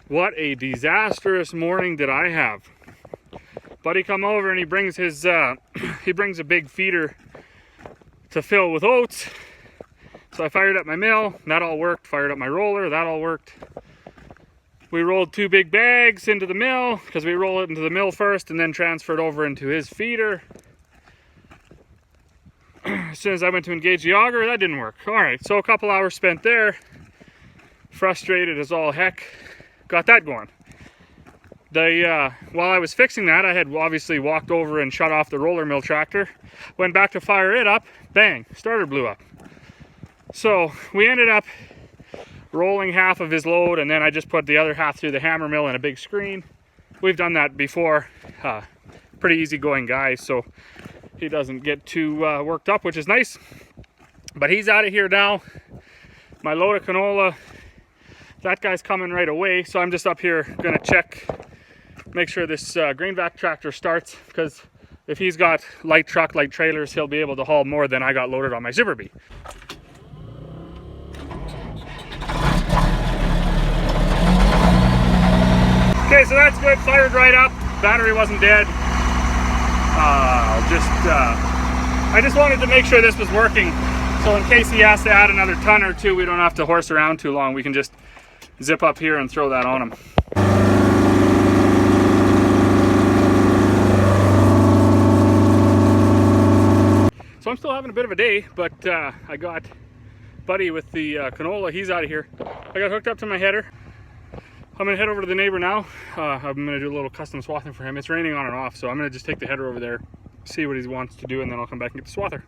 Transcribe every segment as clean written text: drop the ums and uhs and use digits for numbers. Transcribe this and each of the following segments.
What a disastrous morning did I have. Buddy come over and he brings his he brings a big feeder to fill with oats. So I fired up my mill, that all worked. Fired up my roller, that all worked. We rolled 2 big bags into the mill because we roll it into the mill first and then transfer it over into his feeder. As soon as I went to engage the auger, that didn't work. All right, so a couple hours spent there, frustrated as all heck. Got that going. While I was fixing that, I had obviously walked over and shut off the roller mill tractor. Went back to fire it up, bang, starter blew up. So we ended up rolling half of his load, and then I just put the other half through the hammer mill in a big screen. We've done that before. Pretty easygoing guy, so he doesn't get too worked up, which is nice. But he's out of here now. My load of canola, that guy's coming right away, so I'm just up here gonna check, make sure this grain vac tractor starts, because if he's got light truck, light trailers, he'll be able to haul more than I got loaded on my Super Bee. Okay, so that's good, fired right up, battery wasn't dead. I just wanted to make sure this was working, so in case he has to add another ton or two, we don't have to horse around too long. We can just zip up here and throw that on him. So I'm still having a bit of a day, but I got Buddy with the canola, he's out of here. I got hooked up to my header. I'm gonna head over to the neighbor now. I'm gonna do a little custom swathing for him. It's raining on and off, so I'm gonna just take the header over there, see what he wants to do, and then I'll come back and get the swather.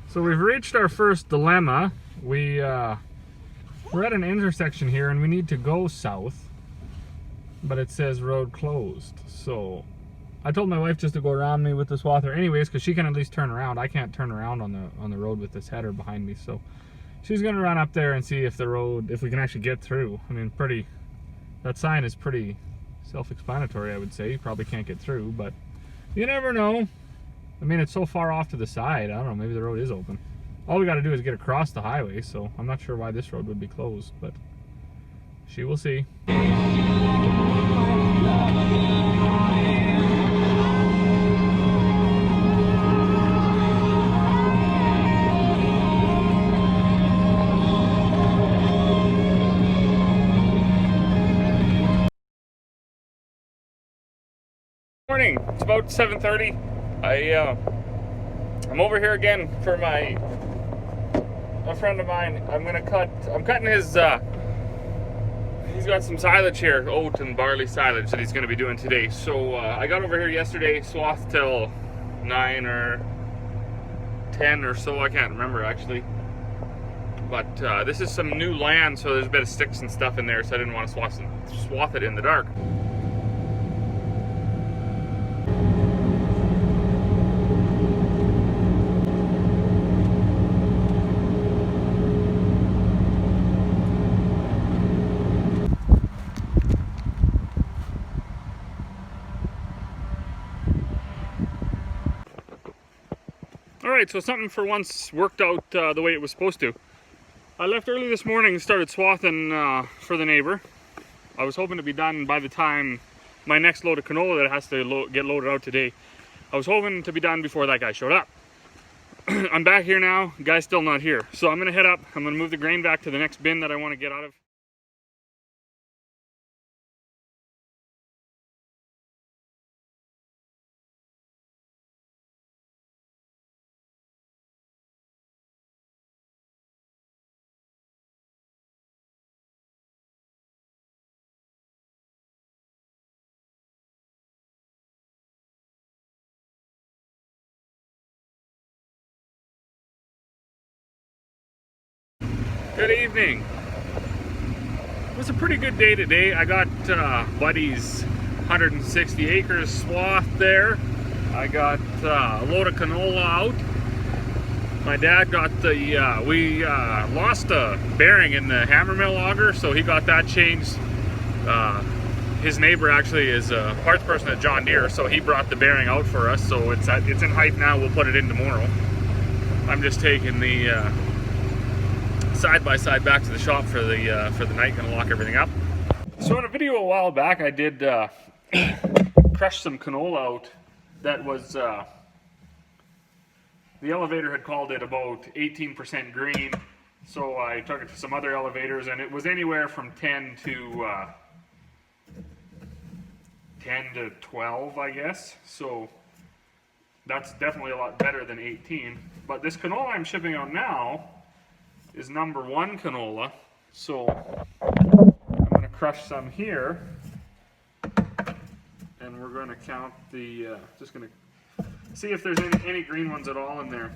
So we've reached our first dilemma. We're at an intersection here and we need to go south, but it says road closed. So I told my wife just to go around me with the swather anyways, because she can at least turn around. I can't turn around on the road with this header behind me, so she's gonna run up there and see if if we can actually get through. I mean, that sign is pretty self-explanatory, I would say. You probably can't get through, but you never know. I mean, it's so far off to the side. I don't know, maybe the road is open. All we got to do is get across the highway, so I'm not sure why this road would be closed, but she will see. Morning. It's about 7:30. I'm over here again for a friend of mine. I'm cutting his, he's got some silage here, oat and barley silage that he's going to be doing today. So I got over here yesterday, swathed till 9 or 10 or so, I can't remember actually. But this is some new land, so there's a bit of sticks and stuff in there, so I didn't want to swath it in the dark. Alright, so something for once worked out the way it was supposed to. I left early this morning and started swathing for the neighbor. I was hoping to be done by the time my next load of canola that has to get loaded out today. I was hoping to be done before that guy showed up. I'm back here now, the guy's still not here. So I'm going to head up, I'm going to move the grain back to the next bin that I want to get out of. Good evening. It was a pretty good day today. I got Buddy's 160 acres swath there. I got a load of canola out. My dad got we lost a bearing in the hammer mill auger, so he got that changed. His neighbor actually is a parts person at John Deere, so he brought the bearing out for us. So it's in height now. We'll put it in tomorrow. I'm just taking the side by side back to the shop for the night. Gonna lock everything up. So in a video a while back, I did crush some canola out that was, the elevator had called it about 18% green. So I took it to some other elevators, and it was anywhere from 10 to 12, I guess. So that's definitely a lot better than 18. But this canola I'm shipping out now is number 1 canola. So I'm going to crush some here, and we're going to count the, just going to see if there's any green ones at all in there.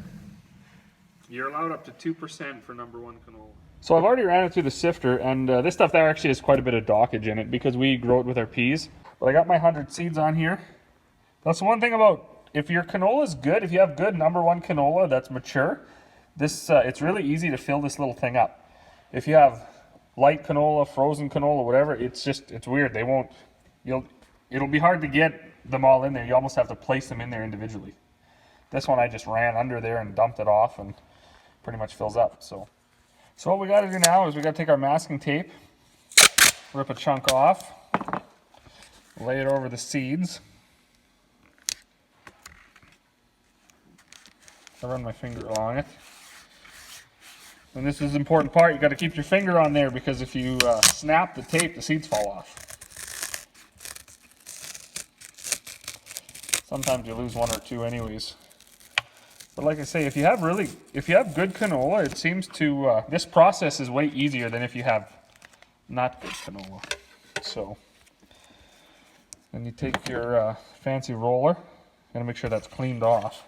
You're allowed up to 2% for number 1 canola. So I've already ran it through the sifter, and this stuff there actually has quite a bit of dockage in it because we grow it with our peas. But I got my 100 seeds on here. That's the one thing about, if your canola is good, if you have good number 1 canola that's mature, this it's really easy to fill this little thing up. If you have light canola, frozen canola, whatever, it's weird. They won't, it'll be hard to get them all in there. You almost have to place them in there individually. This one I just ran under there and dumped it off, and pretty much fills up. So what we got to do now is we got to take our masking tape, rip a chunk off, lay it over the seeds. I run my finger along it. And this is the important part. You got to keep your finger on there, because if you snap the tape, the seeds fall off. Sometimes you lose 1 or 2 anyways. But like I say, if you have good canola, it seems to, this process is way easier than if you have not good canola. So, then you take your fancy roller, and make sure that's cleaned off.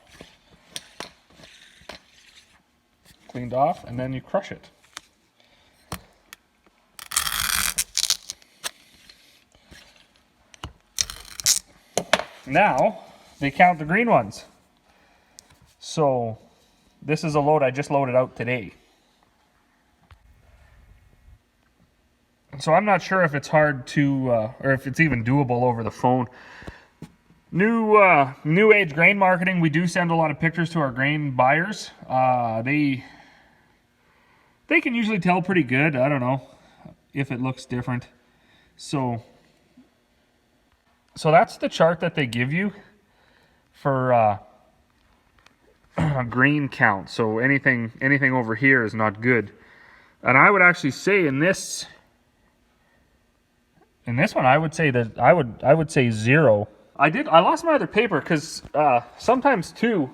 Cleaned off, and then you crush it. Now, they count the green ones. So, this is a load I just loaded out today. So I'm not sure if it's hard to, or if it's even doable over the phone. New age grain marketing, we do send a lot of pictures to our grain buyers. They can usually tell pretty good. I don't know if it looks different. So that's the chart that they give you for a grain count. So anything over here is not good. And I would actually say in this one, I would say that I would say 0. I lost my other paper because sometimes too,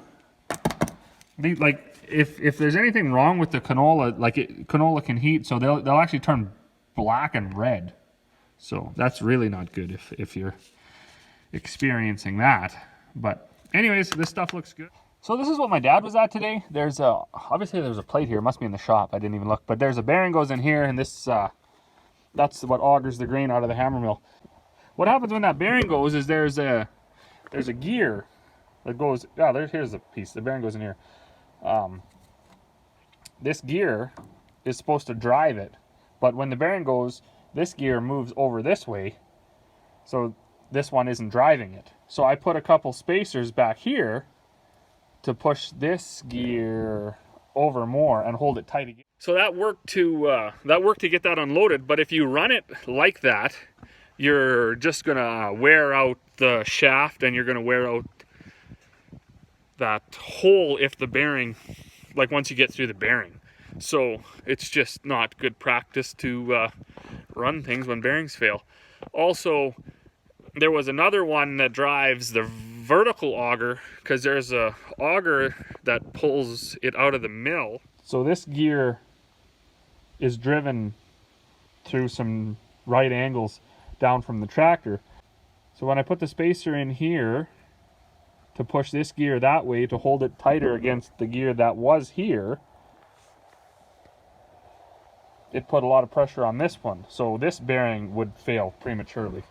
if there's anything wrong with the canola, canola can heat, so they'll actually turn black and red. So that's really not good if you're experiencing that. But anyways, this stuff looks good. So this is what my dad was at today. Obviously there's a plate here. It must be in the shop. I didn't even look. But there's a bearing goes in here, and this that's what augers the grain out of the hammer mill. What happens when that bearing goes is there's a gear that goes. Here's the piece. The bearing goes in here. This gear is supposed to drive it, but when the bearing goes, this gear moves over this way, so this one isn't driving it. So I put a couple spacers back here to push this gear over more and hold it tight again. So that worked to get that unloaded. But if you run it like that, you're just gonna wear out the shaft, and you're gonna wear out that hole if the bearing, once you get through the bearing. So it's just not good practice to run things when bearings fail. Also, there was another one that drives the vertical auger, because there's a auger that pulls it out of the mill. So this gear is driven through some right angles down from the tractor. So when I put the spacer in here to push this gear that way to hold it tighter against the gear that was here, it put a lot of pressure on this one. So this bearing would fail prematurely.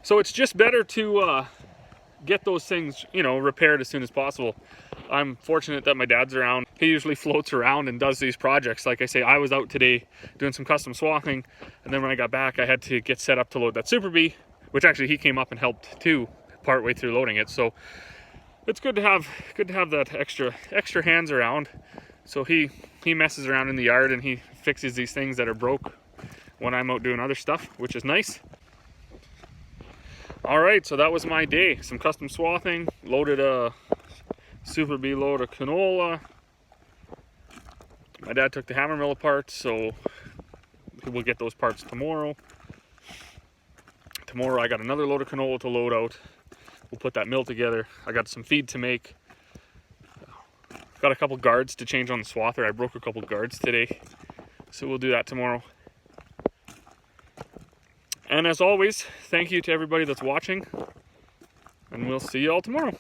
So it's just better to get those things, repaired as soon as possible. I'm fortunate that my dad's around. He usually floats around and does these projects. Like I say, I was out today doing some custom swathing, and then when I got back, I had to get set up to load that Super Bee, which actually he came up and helped too, partway through loading it. So it's good to have that extra hands around. So he messes around in the yard, and he fixes these things that are broke when I'm out doing other stuff, which is nice. All right, so that was my day. Some custom swathing, loaded a Super B load of canola. My dad took the hammer mill apart, so we'll get those parts tomorrow. Tomorrow I got another load of canola to load out. We'll put that mill together. I got some feed to make. Got a couple guards to change on the swather. I broke a couple guards today, so we'll do that tomorrow. And as always, thank you to everybody that's watching, and we'll see you all tomorrow.